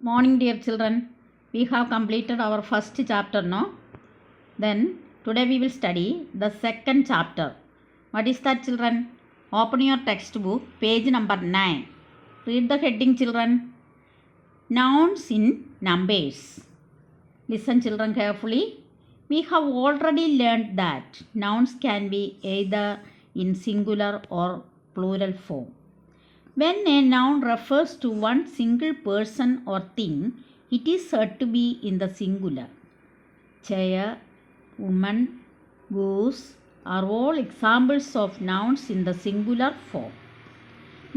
Morning, dear children. We have completed our first chapter now. Then today we will study the second chapter. What is that, children? Open your textbook, page number 9. Read the heading, children. Nouns in numbers. Listen, children, carefully. We have already learned that nouns can be either in singular or plural form. When a noun refers to one single person or thing, it is said to be in the singular. Chair, woman, goose are all examples of nouns in the singular form.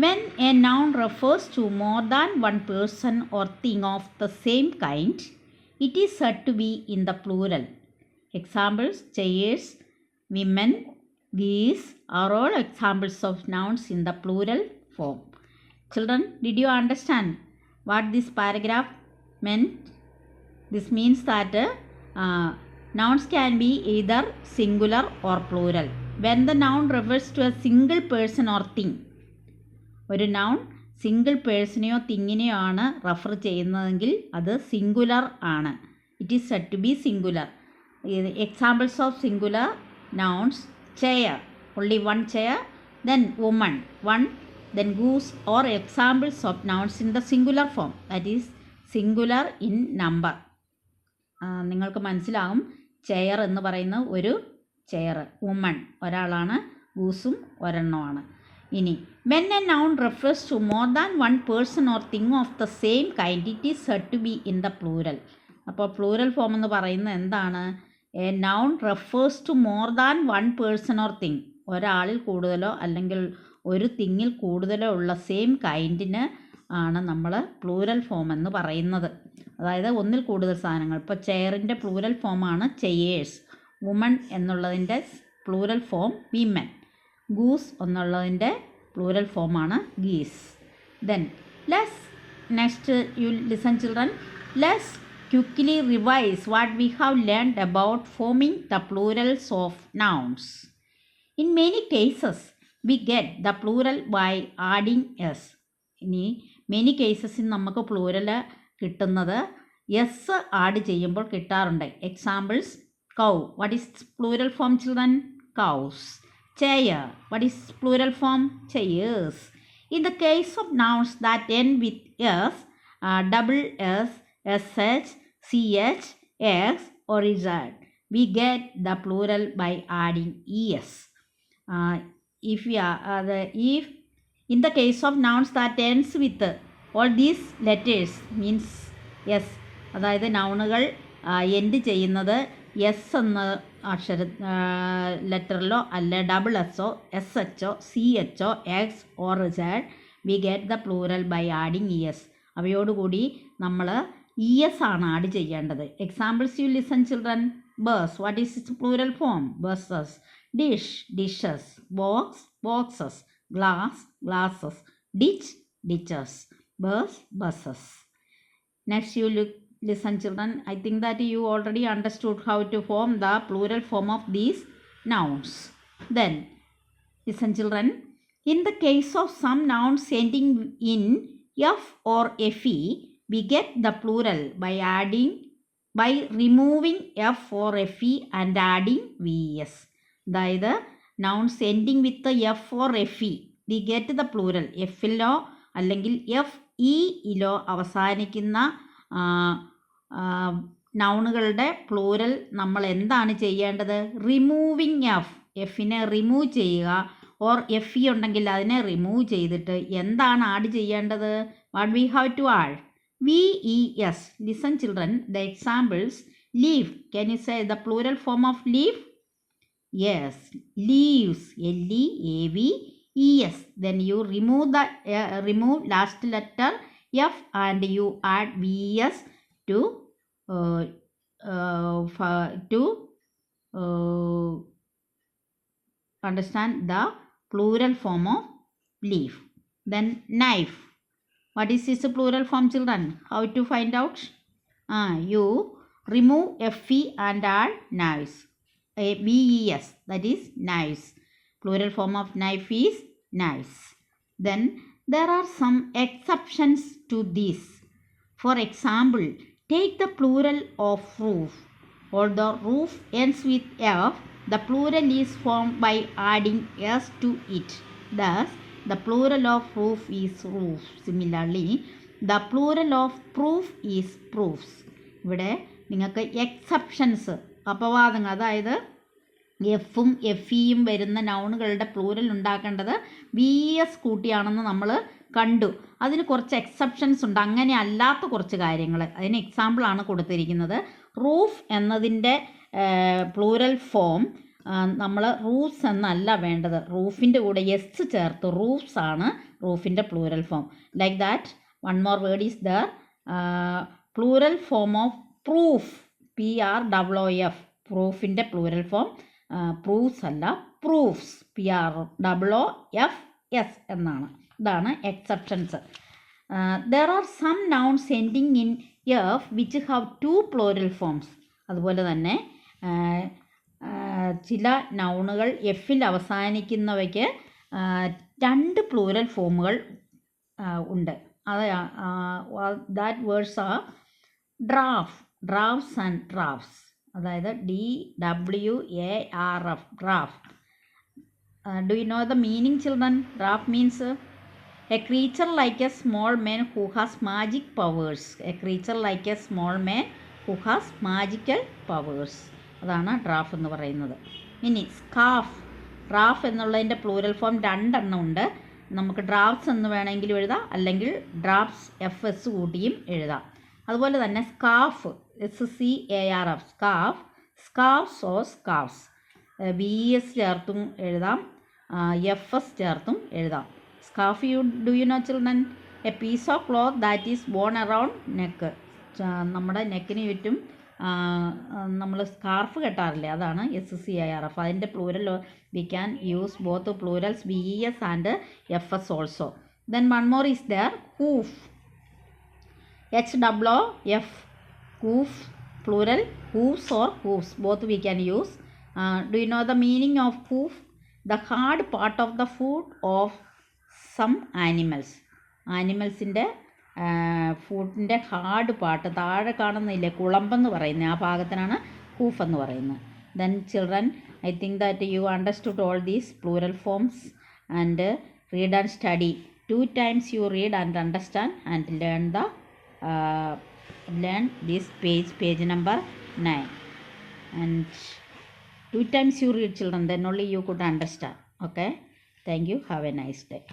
When a noun refers to more than one person or thing of the same kind, it is said to be in the plural. Examples: chairs, women, geese are all examples of nouns in the plural form. Children, did you understand what this paragraph meant? This means that nouns can be either singular or plural. When the noun refers to a single person or thing, ഒരു noun single പേഴ്സണെയോ തിങ്ങിനെയോ ആണ് refer ചെയ്യുന്നതെങ്കിൽ അത് singular ആണ്. It is said to be singular. Examples of singular nouns: chair, only one chair, then woman, one, then goose, or examples of nouns in the singular form, that is singular in number. നിങ്ങൾക്ക് മനസ്സിലാകും, chair എന്ന് പറയുന്ന ഒരു chair, woman ഒരാളാണ്, ഗൂസും ഒരെണ്ണമാണ്. ഇനി when a noun refers to more than one person or thing of the same kind, it is said to be in the plural. അപ്പോൾ plural form എന്ന് പറയുന്നത് എന്താണ്? A noun refers to more than one person or thing, ഒരാളിൽ കൂടുതലോ അല്ലെങ്കിൽ ഒരു തിങ്ങിൽ കൂടുതലോ ഉള്ള സെയിം കൈൻഡിന് ആണ് നമ്മൾ പ്ലൂരൽ ഫോം എന്ന് പറയുന്നത്. അതായത് ഒന്നിൽ കൂടുതൽ സാധനങ്ങൾ. ഇപ്പോൾ ചെയറിൻ്റെ പ്ലൂരൽ ഫോമാണ് ചെയേഴ്സ്, വുമൺ എന്നുള്ളതിൻ്റെ പ്ലൂരൽ ഫോം വിമൻ, ഗൂസ് എന്നുള്ളതിൻ്റെ പ്ലൂരൽ ഫോമാണ് geese. Then next you listen, children. Let's quickly revise what we have learned about forming the plurals of nouns. In many cases, we get the plural by adding s. ഇനി many കേസസിൽ നമുക്ക് plural കിട്ടുന്നത് S add ചെയ്യുമ്പോൾ കിട്ടാറുണ്ട്. Examples: cow, what is plural form, children? Cows. Chair, what is plural form? Chairs. In the case of nouns that end with s, double s, sh, ch, x or z, we get the plural by adding es. If in the case of nouns that ends with all these letters means yes, അതായത് നൗണുകൾ end ചെയ്യുന്നത് S എന്ന അക്ഷര ലെറ്ററിലോ അല്ല double എസ്സോ S എച്ചോ C എച്ചോ X or Z, we get the plural by adding E S. അവയോടുകൂടി നമ്മൾ ഇ എസ് ആണ് ആഡ് ചെയ്യേണ്ടത്. Examples you listen, children. Bus, what is its plural form? Buses. Dish, dishes. Box, boxes. Glass, glasses. Ditch, ditches. Bus, buses. Next you listen, children. I think that you already understood how to form the plural form of these nouns. Then listen, children. In the case of some nouns ending in f or fe, we get the plural by removing f or fe and adding vs. അതായത് nouns ending with the f or fe, we get the plural. എഫിലോ അല്ലെങ്കിൽ F ഇയിലോ അവസാനിക്കുന്ന നൗണുകളുടെ plural നമ്മൾ എന്താണ് ചെയ്യേണ്ടത്? Removing F, എഫിനെ റിമൂവ് ചെയ്യുക. ഓർ എഫ് ഇ ഉണ്ടെങ്കിൽ അതിനെ റിമൂവ് ചെയ്തിട്ട് എന്താണ് ആഡ് ചെയ്യേണ്ടത്? What we have to add? VES. Listen, children. The examples: leaf. Can you say the plural form of leaf? Yes, leaves. LEAVES. Then you remove last letter F and you add VES to understand the plural form of leaf. Then knife. What is its plural form, children? How to find out? You remove fe and add knives. VES, that is knives. Plural form of knife is knives. Then there are some exceptions to this. For example, take the plural of roof. Although roof ends with F, the plural is formed by adding S to it. Thus, the plural of roof is roof. Similarly, the plural of proof is proofs. ഇവിടെ നിങ്ങൾക്ക് exceptions, അപവാദങ്ങൾ, അതായത് എഫും F ഇയും വരുന്ന നൗണുകളുടെ plural ഉണ്ടാക്കേണ്ടത് V S കൂട്ടിയാണെന്ന് നമ്മൾ കണ്ടു. അതിന് കുറച്ച് എക്സെപ്ഷൻസ് ഉണ്ട്, അങ്ങനെ അല്ലാത്ത കുറച്ച് കാര്യങ്ങൾ. അതിന് എക്സാമ്പിളാണ് കൊടുത്തിരിക്കുന്നത്. റൂഫ് എന്നതിൻ്റെ പ്ലൂരൽ ഫോം നമ്മൾ റൂഫ്സ് എന്നല്ല വേണ്ടത്, റൂഫിൻ്റെ കൂടെ എസ് ചേർത്ത് റൂഫ്സ് ആണ് റൂഫിൻ്റെ plural form. Like that one more word is the plural form of proof, PROOF. പ്രൂഫിൻ്റെ പ്ലൂരൽ ഫോം പ്രൂഫ്സ് അല്ല, പ്രൂഫ്സ്, PROOFS എന്നാണ്. ഇതാണ് exceptions. There are some nouns ending in F which have 2 plural forms. അതുപോലെ തന്നെ ചില നൗണുകൾ എഫിൽ അവസാനിക്കുന്നവയ്ക്ക് 2 plural ഫോമുകൾ ഉണ്ട്. അത് that words are drafts and drafts. അതായത് DWARF, draft. Do you know the meaning, children? Draft means a creature like a small man who has magic powers. A creature like a small man who has magical powers. അതാണ് dwarf എന്ന് പറയുന്നത്. ഇനി സ്കാഫ്. Dwarf എന്നുള്ളതിൻ്റെ plural form 2 എണ്ണം ഉണ്ട്. നമുക്ക് drafts എന്ന് വേണമെങ്കിലും എഴുതാം, അല്ലെങ്കിൽ ഡ്രാഫ്റ്റ്സ് FS കൂട്ടിയും എഴുതാം. അതുപോലെ തന്നെ scarf, SCARF, scarf, scarfs or scarfs, BS ചേർത്തും എഴുതാം, FS ചേർത്തും എഴുതാം. Scarf, do you know children? A piece of cloth that is worn around neck. നമ്മുടെ നെക്കിന് ചുറ്റും നമ്മൾ സ്കാർഫ് കെട്ടാറില്ലേ, അതാണ് SCARF. അതിൻ്റെ plural we can use both plurals BES and FS also. Then one more is there, hoof, HOOF, hoof, plural, hoofs or hoofs, both we can use. Do you know the meaning of hoof? The hard part of the foot of some animals. ആനിമൽസിൻ്റെ ഫുഡിൻ്റെ hard part, താഴെ കാണുന്നില്ലേ കുളമ്പെന്ന് പറയുന്നത്, ആ ഭാഗത്തിനാണ് hoof എന്ന് പറയുന്നത്. Then children, I think that you understood all these plural forms and read and study. 2 times you read and understand and learn this page number 9, and 2 times you read, children, then only you could understand. Okay, thank you, have a nice day.